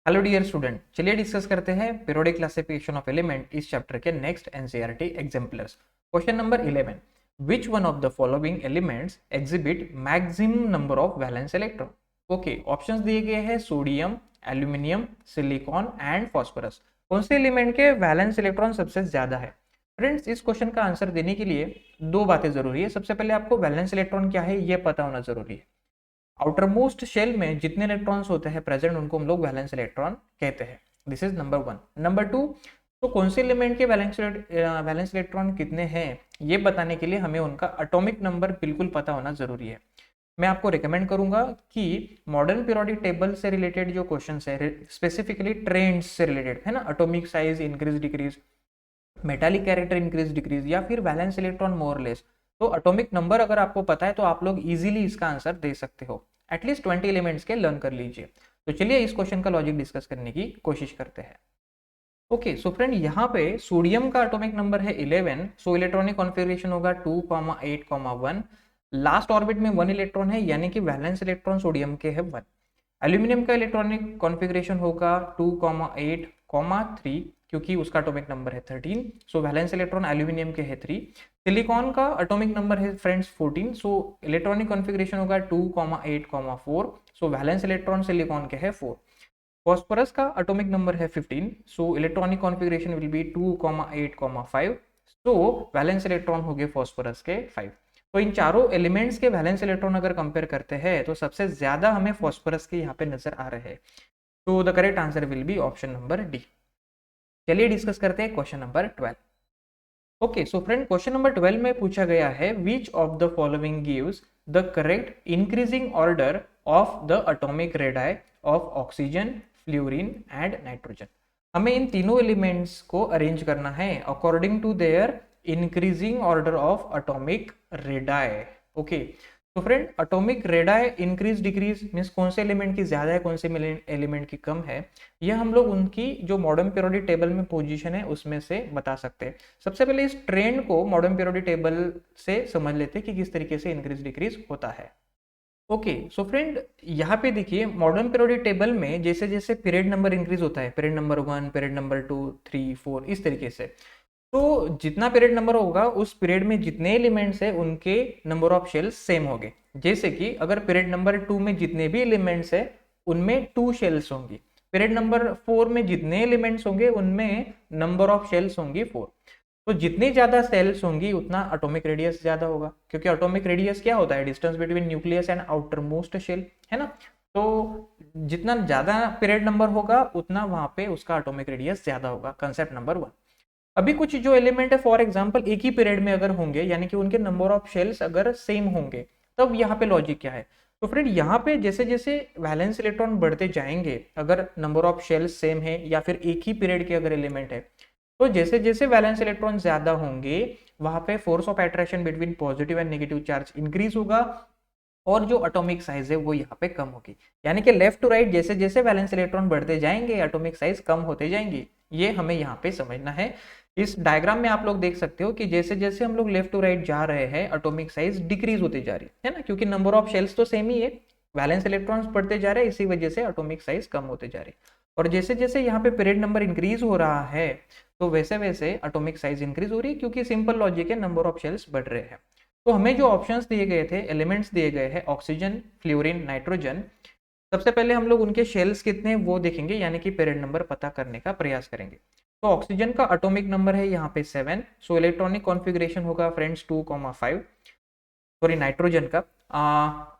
Hello dear student, चलिए discuss करते हैं पीरियोडिक क्लासिफिकेशन ऑफ एलिमेंट इस चैप्टर के next NCERT exemplars. Question number 11, which one of the following elements exhibit maximum number of valence electron. Okay, options दिए गए हैं sodium, aluminium, silicon and phosphorus. कौन से एलिमेंट के वैलेंस इलेक्ट्रॉन सबसे ज्यादा है? फ्रेंड्स, इस क्वेश्चन का आंसर देने के लिए दो बातें जरूरी है। सबसे पहले आपको वैलेंस इलेक्ट्रॉन क्या है यह पता होना जरूरी है। आउटरमोस्ट शेल में जितने इलेक्ट्रॉन्स होते हैं प्रेजेंट, उनको हम लोग वैलेंस इलेक्ट्रॉन कहते हैं। This is number one. Number two, तो कौन से एलिमेंट के वैलेंस इलेक्ट्रॉन कितने हैं ये बताने के लिए हमें उनका एटॉमिक नंबर बिल्कुल पता होना जरूरी है। मैं आपको रिकमेंड करूंगा कि मॉडर्न पीरियोडिक टेबल से रिलेटेड जो क्वेश्चंस है, स्पेसिफिकली ट्रेंड्स से रिलेटेड है ना, atomic size increase decrease, metallic character increase decrease, या फिर वैलेंस इलेक्ट्रॉन मोर लेस, तो एटॉमिक नंबर अगर आपको पता है तो आप लोग इजीली इसका आंसर दे सकते हो। एटलीस्ट 20 एलिमेंट्स के लर्न कर लीजिए। तो चलिए इस क्वेश्चन का लॉजिक डिस्कस करने की कोशिश करते हैं। ओके, सो फ्रेंड, यहाँ पे सोडियम का एटॉमिक नंबर है 11, सो इलेक्ट्रॉनिक कॉन्फ़िगरेशन होगा 2,8,1। लास्ट ऑर्बिट में 1 इलेक्ट्रॉन है, यानी कि वैलेंस इलेक्ट्रॉन सोडियम के है 1। एल्यूमिनियम का इलेक्ट्रॉनिक कॉन्फ़िगरेशन होगा 2,8,3, क्योंकि उसका एटॉमिक नंबर है 13, सो वैलेंस इलेक्ट्रॉन एल्यूमिनियम के है 3। सिलिकॉन का एटॉमिक नंबर है फ्रेंड्स 14, सो इलेक्ट्रॉनिक कॉन्फ़िगरेशन होगा 2,8,4, सो वैलेंस इलेक्ट्रॉन सिलिकॉन के है 4। फॉस्फोरस का एटॉमिक नंबर है 15, so electronic configuration will be 2,8,5, so valence electron हो गए फॉस्फोरस के 5। तो इन चारों एलिमेंट्स के वैलेंस इलेक्ट्रॉन अगर कंपेयर करते हैं तो सबसे ज्यादा हमें फॉस्फोरस के यहाँ पे नजर आ रहे हैं। तो the correct answer will be option number D. चलिए डिस्कस करते हैं question number 12। Okay, so friend, question number 12 में पूछा गया है which of the following gives the correct increasing order of the atomic radii of oxygen, fluorine and nitrogen. हमें इन तीनों एलिमेंट्स को अरेंज करना है according to their increasing order of atomic radii. Okay, तो friend, atomic radii increase decrease means कौन से element की ज्यादा है, कौन से एलिमेंट की कम है, यह हम लोग उनकी जो मॉडर्न पीरियोडिक टेबल में पोजीशन है उसमें से बता सकते हैं। सबसे पहले इस ट्रेंड को मॉडर्न पीरियोडिक टेबल से समझ लेते हैं कि किस तरीके से इंक्रीज डिक्रीज होता है। ओके, सो फ्रेंड, यहाँ पे देखिए मॉडर्न पीरियोडिक टेबल में जैसे जैसे पीरियड नंबर इंक्रीज होता है, पीरियड नंबर 1, पीरियड नंबर 2, 3, 4, इस तरीके से, तो जितना पीरियड नंबर होगा उस पीरियड में जितने एलिमेंट्स है उनके नंबर ऑफ शेल्स सेम होंगे। जैसे कि अगर पीरियड नंबर 2 में जितने भी एलिमेंट्स है उनमें 2 शेल्स होंगी, पीरियड नंबर 4 में जितने एलिमेंट्स होंगे उनमें नंबर ऑफ शेल्स होंगी 4। तो जितनी ज्यादा सेल्स होंगी उतना एटॉमिक रेडियस ज्यादा होगा, क्योंकि एटॉमिक रेडियस क्या होता है, distance between nucleus and outer most shell, है ना। तो जितना ज्यादा पीरियड नंबर होगा उतना वहां पे उसका एटॉमिक रेडियस ज्यादा होगा। Concept number 1। अभी कुछ जो एलिमेंट है फॉर एग्जांपल एक ही पीरियड में अगर होंगे, यानी कि उनके नंबर ऑफ शेल्स अगर सेम होंगे, तब यहाँ पे लॉजिक क्या है। तो फ्रेंड, यहाँ पे जैसे जैसे वैलेंस इलेक्ट्रॉन बढ़ते जाएंगे, अगर नंबर ऑफ शेल्स सेम है या फिर एक ही पीरियड के अगर एलिमेंट है, तो जैसे जैसे वैलेंस इलेक्ट्रॉन ज्यादा होंगे वहां पे force of attraction between positive and negative charge increase होगा, और जो एटॉमिक साइज है वो यहाँ पे कम होगी। यानी कि लेफ्ट टू राइट जैसे जैसे वैलेंस इलेक्ट्रॉन बढ़ते जाएंगे एटॉमिक साइज कम होते जाएंगे, ये हमें यहाँ पे समझना है। इस डायग्राम में आप लोग देख सकते हो कि जैसे जैसे हम लोग लेफ्ट टू राइट जा रहे हैं एटॉमिक साइज डिक्रीज होते जा रही है ना, क्योंकि नंबर ऑफ शेल्स तो सेम ही है, वैलेंस इलेक्ट्रॉन्स बढ़ते जा रहे हैं, इसी वजह से एटॉमिक साइज कम होते जा रही है। और जैसे जैसे यहाँ पे पीरियड नंबर इंक्रीज हो रहा है तो वैसे वैसे एटॉमिक साइज इंक्रीज हो रही है, क्योंकि सिंपल लॉजिक है, नंबर ऑफ शेल्स बढ़ रहे हैं। तो हमें जो ऑप्शंस दिए गए थे, एलिमेंट्स दिए गए हैं ऑक्सीजन, फ्लोरीन, नाइट्रोजन, सबसे पहले हम लोग उनके शेल्स कितने हैं वो देखेंगे, यानी कि पीरियड नंबर पता करने का प्रयास करेंगे। तो ऑक्सीजन का एटॉमिक नंबर है यहाँ पे 7, सो इलेक्ट्रॉनिक कॉन्फ़िगरेशन होगा फ्रेंड्स 2,5। सॉरी, नाइट्रोजन का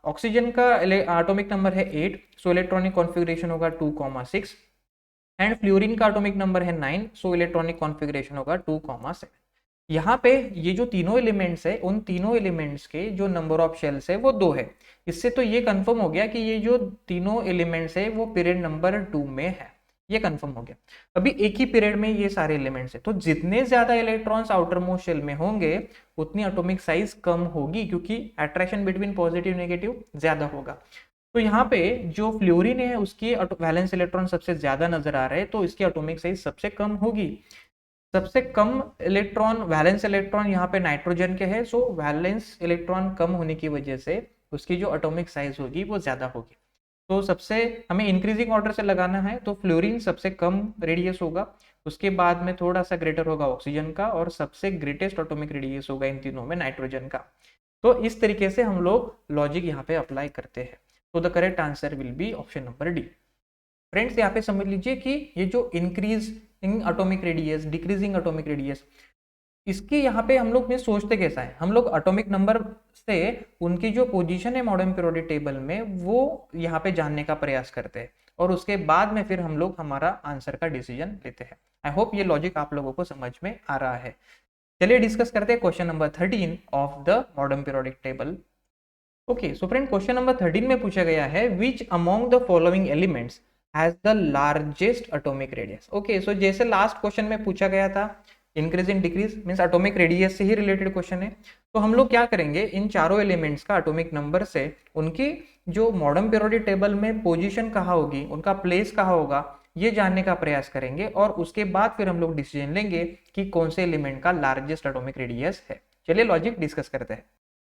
ऑक्सीजन का एटॉमिक नंबर है 8, सो इलेक्ट्रॉनिक कॉन्फ़िगरेशन होगा 2,6। एंड फ्लोरीन का एटॉमिक नंबर है 9, सो इलेक्ट्रॉनिक कॉन्फ़िगरेशन होगा 2,7। यहाँ पे ये जो तीनों एलिमेंट्स है उन तीनों एलिमेंट्स के जो नंबर ऑफ शेल्स है वो 2 है। इससे तो ये कंफर्म हो गया कि ये जो तीनों एलिमेंट्स है वो पीरियड नंबर 2 में है, ये कंफर्म हो गया। अभी एक ही पीरियड में ये सारे एलिमेंट्स है, तो जितने ज्यादा इलेक्ट्रॉन्स आउटर मोस्ट शेल में होंगे उतनी एटॉमिक साइज कम होगी, क्योंकि अट्रैक्शन बिटवीन पॉजिटिव नेगेटिव ज्यादा होगा। तो यहाँ पे जो फ्लोरीन है उसकी वैलेंस इलेक्ट्रॉन सबसे ज्यादा नजर आ रहे हैं, तो इसकी एटॉमिक साइज सबसे कम होगी। सबसे कम इलेक्ट्रॉन वैलेंस इलेक्ट्रॉन यहाँ पे नाइट्रोजन के है, सो वैलेंस इलेक्ट्रॉन कम होने की वजह से उसकी जो एटॉमिक साइज होगी वो ज्यादा होगी। तो सबसे हमें इंक्रीजिंग ऑर्डर से लगाना है, तो फ्लोरीन सबसे कम रेडियस होगा, उसके बाद में थोड़ा सा ग्रेटर होगा ऑक्सीजन का, और सबसे ग्रेटेस्ट एटॉमिक रेडियस होगा इन तीनों में नाइट्रोजन का। तो इस तरीके से हम लोग लॉजिक यहाँ पे अप्लाई करते हैं। तो the correct answer will be option number D. Friends यहाँ पे समझ लीजिए कि ये जो increasing atomic radius, decreasing atomic radius, इसके यहाँ पे हम लोग में सोचते कैसा है, हम लोग एटॉमिक नंबर से उनकी जो पोजीशन है मॉडर्न पीरियोडिक टेबल में वो यहाँ पे जानने का प्रयास करते हैं, और उसके बाद में फिर हम लोग हमारा आंसर का डिसीजन लेते हैं। आई होप ये लॉजिक आप लोगों को समझ में आ रहा है। चलिए डिस्कस करते हैं question number 13 of the modern periodic table. Okay, so friend question number 13 में पूछा गया है which among the following elements has the largest atomic radius. Okay, so जैसे लास्ट क्वेश्चन में पूछा गया था increase in decrease means atomic radius से ही रिलेटेड क्वेश्चन है, तो हम लोग क्या करेंगे, इन चारों एलिमेंट्स का एटॉमिक नंबर से उनकी जो मॉडर्न पीरियोडिक टेबल में पोजीशन कहाँ होगी, उनका प्लेस कहाँ होगा, ये जानने का प्रयास करेंगे, और उसके बाद फिर हम लोग डिसीजन लेंगे कि कौन से एलिमेंट का लार्जेस्ट एटॉमिक रेडियस है। चलिए लॉजिक डिस्कस करते हैं।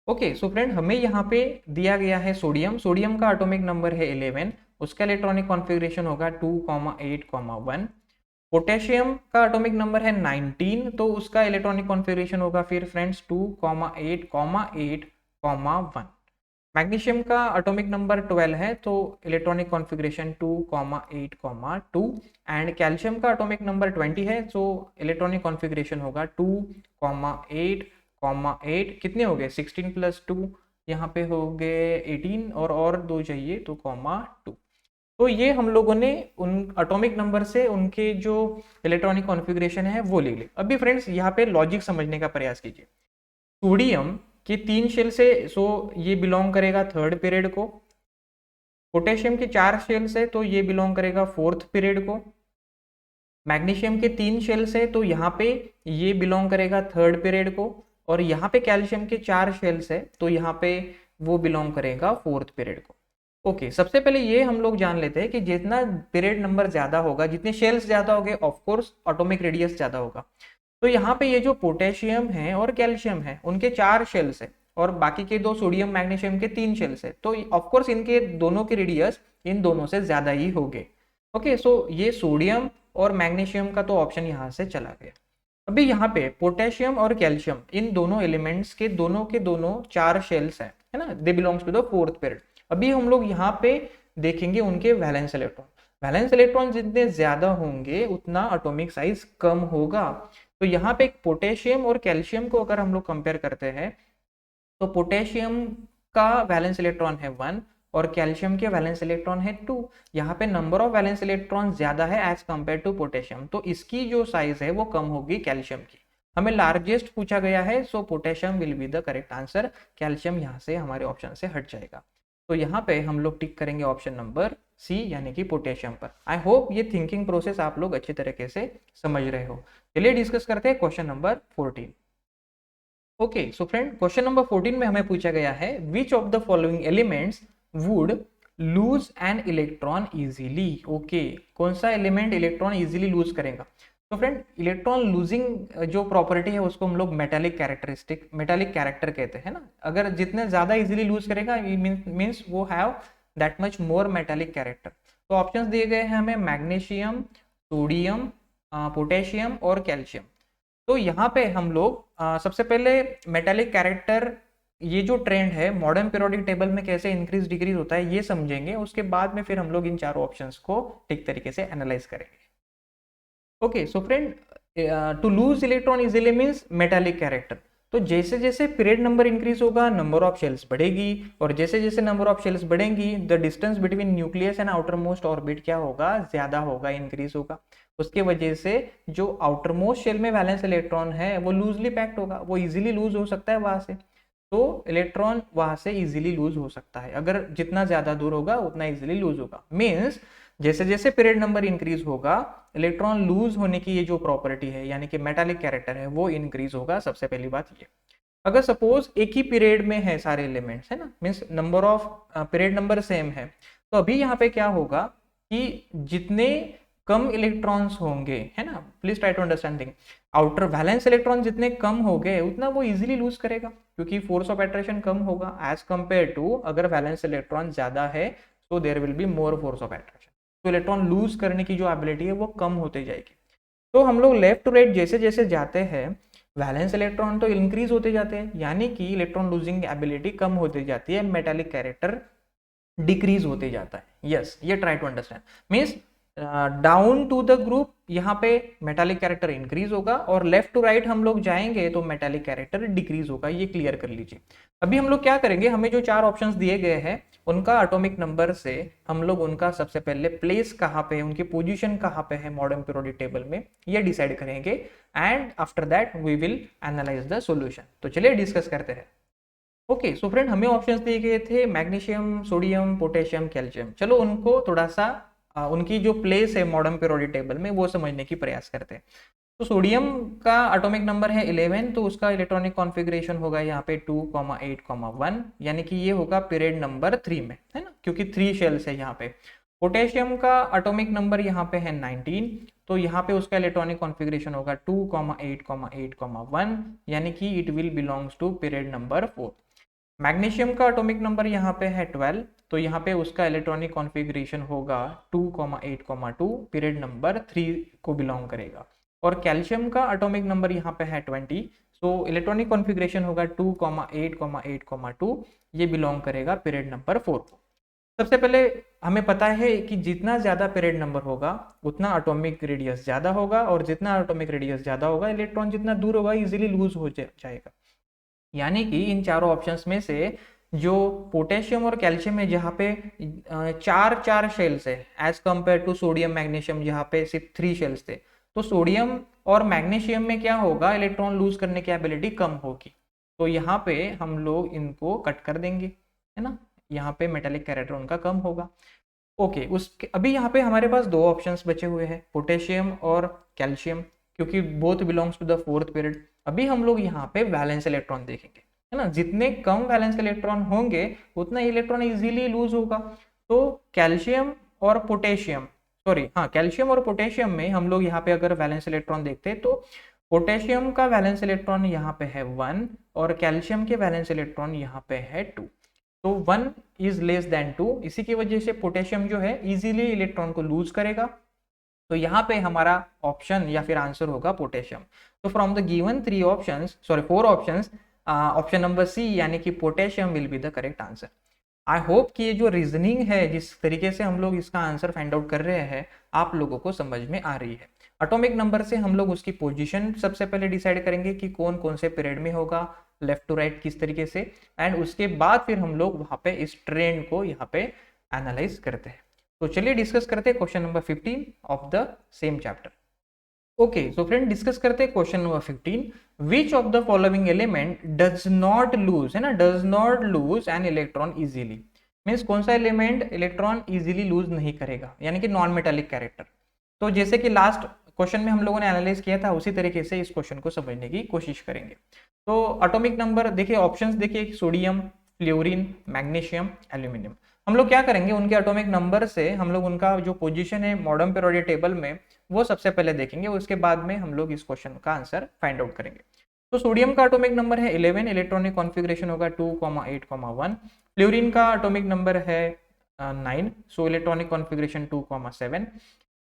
ओके, सो फ्रेंड हमें यहाँ पे दिया गया है सोडियम, सोडियम का एटॉमिक नंबर है 11, उसका इलेक्ट्रॉनिक कॉन्फ़िगरेशन होगा 2,8,1। पोटेशियम का एटॉमिक नंबर है 19, तो उसका इलेक्ट्रॉनिक कॉन्फ़िगरेशन होगा फिर फ्रेंड्स 2,8,8,1। मैग्नीशियम का एटॉमिक नंबर 12 है, तो इलेक्ट्रॉनिक कॉन्फ़िगरेशन 2,8,2। एंड कैल्शियम का एटॉमिक नंबर 20 है, तो इलेक्ट्रॉनिक कॉन्फ़िगरेशन होगा 2,8,8। कितने हो गए, 16 + 2 यहाँ पे हो गए 18, और 2 चाहिए तो 2। तो ये हम लोगों ने उन एटॉमिक नंबर से उनके जो इलेक्ट्रॉनिक कॉन्फ़िगरेशन है वो ले ली। अभी फ्रेंड्स यहाँ पे लॉजिक समझने का प्रयास कीजिए। सोडियम के 3 शेल से, सो ये बिलोंग करेगा 3rd पीरियड को। पोटेशियम के 4 शेल से, तो ये बिलोंग करेगा 4th पीरियड को। मैग्नीशियम के 3 शेल से, तो यहाँ पे ये बिलोंग करेगा 3rd पीरियड को। और यहाँ पे कैल्शियम के 4 शेल से, तो यहाँ पे वो बिलोंग करेगा 4th पीरियड को। ओके, सबसे पहले ये हम लोग जान लेते हैं कि जितना पीरियड नंबर ज्यादा होगा, जितने शेल्स ज्यादा होंगे, ऑफ कोर्स एटॉमिक रेडियस ज्यादा होगा। तो यहाँ पे ये जो पोटेशियम है और कैल्शियम है उनके 4 शेल्स है, और बाकी के 2 सोडियम मैग्नीशियम के 3 शेल्स है, तो ऑफ कोर्स इनके दोनों के रेडियस इन दोनों से ज्यादा ही होंगे। ओके, सो ये सोडियम और मैग्नीशियम का तो ऑप्शन यहाँ से चला गया। अभी यहाँ पे पोटेशियम और कैल्शियम इन दोनों एलिमेंट्स के दोनों 4 शेल्स है ना, they belongs to the 4th period. अभी हम लोग यहाँ पे देखेंगे उनके वैलेंस इलेक्ट्रॉन। वैलेंस इलेक्ट्रॉन जितने ज्यादा होंगे उतना एटॉमिक साइज कम होगा। तो यहाँ पे पोटेशियम और कैल्शियम को अगर हम लोग कंपेयर करते हैं, तो पोटेशियम का वैलेंस इलेक्ट्रॉन है 1 और कैल्शियम के वैलेंस इलेक्ट्रॉन है 2। यहाँ पे नंबर ऑफ वैलेंस इलेक्ट्रॉन ज्यादा है एज कंपेयर टू पोटेशियम, तो इसकी जो साइज है वो कम होगी कैल्शियम की। हमें लार्जेस्ट पूछा गया है, so potassium will be the correct answer. Calcium यहाँ से हमारे ऑप्शन से हट जाएगा। तो यहाँ पे हम लोग टिक करेंगे ऑप्शन नंबर सी यानी कि पोटेशियम पर। आई होप ये थिंकिंग प्रोसेस आप लोग अच्छी तरीके से समझ रहे हो। चलिए डिस्कस करते हैं question number 14। Okay, so friend question number 14 में हमें पूछा गया है which of the following elements would lose an electron easily. Okay, कौन सा एलिमेंट इलेक्ट्रॉन इजीली लूज करेगा। तो फ्रेंड इलेक्ट्रॉन लूजिंग जो प्रॉपर्टी है उसको हम लोग मेटालिक कैरेक्टर कहते हैं ना। अगर जितने ज्यादा इजीली लूज करेगा मींस वो have that much more metallic character. तो ऑप्शंस दिए गए हैं हमें मैग्नीशियम, सोडियम, पोटेशियम और कैल्शियम। तो यहाँ पे हम लोग सबसे पहले मेटालिक कैरेक्टर, ये जो ट्रेंड है मॉडर्न पीरियोडिक टेबल में कैसे इंक्रीज डिक्रीज होता है ये समझेंगे। उसके बाद में फिर हम लोग इन चारों ऑप्शंस को ठीक तरीके से एनालाइज करेंगे। Okay, so friend to lose electron easily means metallic character. तो जैसे जैसे पीरियड नंबर इंक्रीज होगा नंबर ऑफ शेल्स बढ़ेगी, और जैसे जैसे नंबर ऑफ शेल्स बढ़ेंगी the distance between nucleus and outer most orbit क्या होगा, ज्यादा होगा, इंक्रीज होगा। उसके वजह से जो आउटर मोस्ट शेल में वैलेंस इलेक्ट्रॉन है वो लूजली पैक्ड होगा, वो इजीली लूज हो सकता है वहां से। तो इलेक्ट्रॉन वहां से इजीली लूज हो सकता है, अगर जितना ज्यादा दूर होगा उतना इजीली लूज होगा। मीन्स जैसे जैसे पीरियड नंबर इंक्रीज होगा इलेक्ट्रॉन लूज होने की ये जो प्रॉपर्टी है यानी कि मेटालिक कैरेक्टर है वो इंक्रीज होगा। सबसे पहली बात ये, अगर सपोज एक ही पीरियड में है सारे एलिमेंट्स है ना, means number of period number same है, तो अभी यहाँ पे क्या होगा कि जितने कम इलेक्ट्रॉन्स होंगे है ना, please try to understand thing, outer valence electron जितने कम हो गए उतना वो इजीली लूज करेगा, क्योंकि फोर्स ऑफ अट्रैक्शन कम होगा एज कंपेयर टू अगर वैलेंस इलेक्ट्रॉन ज्यादा है so there will be more force of attraction. तो इलेक्ट्रॉन लूज करने की जो एबिलिटी है वो कम होती जाएगी। तो हम लोग लेफ्ट टू राइट जैसे जैसे जाते हैं वैलेंस इलेक्ट्रॉन तो इंक्रीज होते जाते हैं, यानी कि इलेक्ट्रॉन लूजिंग एबिलिटी कम होती जाती है, मेटालिक कैरेक्टर डिक्रीज होते जाता है। यस, ये try to understand means down to the group यहाँ पे मेटालिक कैरेक्टर इंक्रीज होगा और लेफ्ट टू राइट हम लोग जाएंगे तो मेटालिक कैरेक्टर डिक्रीज होगा। ये क्लियर कर लीजिए। अभी हम लोग क्या करेंगे, हमें जो 4 ऑप्शंस दिए गए हैं उनका एटॉमिक नंबर से हम लोग उनका सबसे पहले प्लेस कहाँ पे है, उनकी पोजीशन कहाँ पे है मॉडर्न पीरियोडिक टेबल में, ये डिसाइड करेंगे and after that we will analyse the solution. तो चलिए डिस्कस करते हैं। ओके सो फ्रेंड, हमें ऑप्शंस दिए गए थे मैग्नीशियम, सोडियम, पोटेशियम, कैल्शियम। चलो उनको थोड़ा सा उनकी जो प्लेस है मॉडर्न पीरियोडिक टेबल में वो समझने की प्रयास करते हैं। तो सोडियम का एटॉमिक नंबर है 11, तो उसका इलेक्ट्रॉनिक कॉन्फ़िगरेशन होगा यहाँ पे 2,8,1, यानी कि ये होगा पीरियड नंबर 3 में, है ना, क्योंकि 3 शेल्स है यहाँ पे। पोटेशियम का एटॉमिक नंबर यहाँ पे है 19, तो यहाँ पे उसका इलेक्ट्रॉनिक कॉन्फ़िगरेशन होगा 2,8,8,1, यानी कि it will belongs to period number 4। Magnesium का एटॉमिक नंबर यहाँ पे है 12, तो यहाँ पे उसका इलेक्ट्रॉनिक कॉन्फ़िगरेशन होगा 2,8,2, पीरियड नंबर 3 को बिलोंग करेगा। और कैल्शियम का एटॉमिक नंबर यहाँ पे है 20, सो इलेक्ट्रॉनिक कॉन्फ़िगरेशन होगा 2,8,8,2, ये बिलोंग करेगा पीरियड नंबर 4 को। सबसे पहले हमें पता है कि जितना ज़्यादा पीरियड नंबर होगा उतना एटॉमिक रेडियस ज़्यादा होगा, और जितना एटॉमिक रेडियस ज़्यादा होगा इलेक्ट्रॉन जितना दूर होगा इजीली लूज हो जाएगा। यानी कि इन चारों ऑप्शंस में से जो पोटेशियम और कैल्शियम है जहाँ पे 4 शेल्स है as compare to sodium magnesium जहाँ पे सिर्फ 3 शेल्स थे, तो सोडियम और मैग्नीशियम में क्या होगा, इलेक्ट्रॉन लूज करने की एबिलिटी कम होगी। तो यहाँ पे हम लोग इनको कट कर देंगे, है ना, यहाँ पे मेटालिक कैरेक्टर उनका कम होगा। ओके, उसके अभी यहाँ पे हमारे पास 2 ऑप्शंस बचे हुए हैं, पोटेशियम और कैल्शियम, क्योंकि both belongs to the 4th period. अभी हम लोग यहाँ पे वैलेंस इलेक्ट्रॉन देखेंगे, है ना, जितने कम वैलेंस इलेक्ट्रॉन होंगे उतना इलेक्ट्रॉन इजीली लूज होगा। तो कैल्शियम और पोटेशियम, कैल्शियम और पोटेशियम में हम लोग यहाँ पे अगर वैलेंस इलेक्ट्रॉन देखते हैं तो पोटेशियम का वैलेंस इलेक्ट्रॉन यहाँ पे है 1 और कैल्शियम के वैलेंस इलेक्ट्रॉन यहाँ पे है 2, तो 1 इज लेस देन 2, इसी की वजह से पोटेशियम जो है इजीली इलेक्ट्रॉन को लूज करेगा। तो यहाँ पे हमारा ऑप्शन या फिर आंसर होगा पोटेशियम। तो from the given 4 options option number C यानी कि potassium will be the correct answer. I hope कि ये जो रीजनिंग है जिस तरीके से हम लोग इसका आंसर फाइंड आउट कर रहे हैं आप लोगों को समझ में आ रही है। एटॉमिक नंबर से हम लोग उसकी पोजीशन सबसे पहले डिसाइड करेंगे कि कौन कौन से पीरियड में होगा, लेफ्ट टू राइट किस तरीके से, एंड उसके बाद फिर हम लोग वहाँ पे इस ट्रेंड को यहाँ पे एनालाइज करते हैं। तो चलिए डिस्कस करते हैं question number 15 of the same chapter. Okay so friend, discuss करते हैं question number 15। Which of the following element does not lose, है ना, does not lose an electron easily, means कौन सा एलिमेंट इलेक्ट्रॉन इजीली लूज नहीं करेगा, यानी कि नॉन मेटालिक कैरेक्टर। तो जैसे कि लास्ट क्वेश्चन में हम लोगों ने एनालाइज किया था उसी तरीके से इस क्वेश्चन को समझने की कोशिश करेंगे। तो एटॉमिक नंबर देखिए, ऑप्शंस देखिए, सोडियम, फ्लोरीन, मैग्नीशियम, एल्यूमिनियम। हम लोग क्या करेंगे, उनके एटॉमिक नंबर से हम लोग उनका जो पोजीशन है मॉडर्न पीरियोडिक टेबल में वो सबसे पहले देखेंगे, उसके बाद में हम लोग इस क्वेश्चन का आंसर फाइंड आउट करेंगे। तो सोडियम का एटॉमिक नंबर है 11, इलेक्ट्रॉनिक कॉन्फ़िगरेशन होगा 2,8,1। फ्लोरीन का एटॉमिक नंबर है 9, सो इलेक्ट्रॉनिक कॉन्फ़िगरेशन 2,7।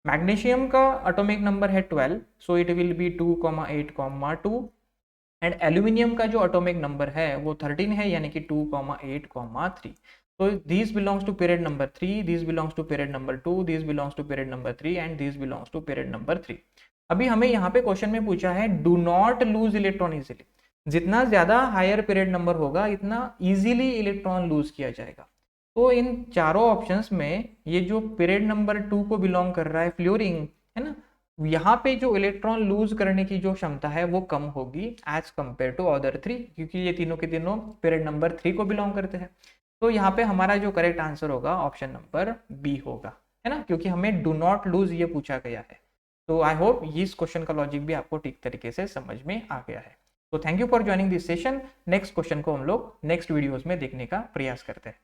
मैग्नीशियम का एटॉमिक नंबर है 12, so it will be 2,8,2। And aluminium का जो एटॉमिक नंबर है वो 13 है, यानी कि 2,8,3। So these belongs to period number 3, these belongs to period number 2, these belongs to period number 3 and these belongs to period number 3। अभी हमें यहाँ पे क्वेश्चन में पूछा है do not lose electron easily, जितना ज्यादा हायर पीरियड नंबर होगा इतना इजीली इलेक्ट्रॉन लूज किया जाएगा। तो इन चारों ऑप्शंस में ये जो पीरियड नंबर 2 को बिलोंग कर रहा है फ्लोरीन, है ना, यहाँ पे जो इलेक्ट्रॉन लूज करने की जो क्षमता है वो कम होगी एज कंपेयर टू अदर 3, क्योंकि ये तीनों के तीनों पीरियड नंबर 3 को बिलोंग करते हैं। तो यहाँ पे हमारा जो करेक्ट आंसर होगा ऑप्शन नंबर बी होगा, है ना, क्योंकि हमें डू नॉट लूज ये पूछा गया है। तो आई होप इस क्वेश्चन का लॉजिक भी आपको ठीक तरीके से समझ में आ गया है। तो thank you for joining this session. Next question को हम लोग नेक्स्ट वीडियोस में देखने का प्रयास करते हैं।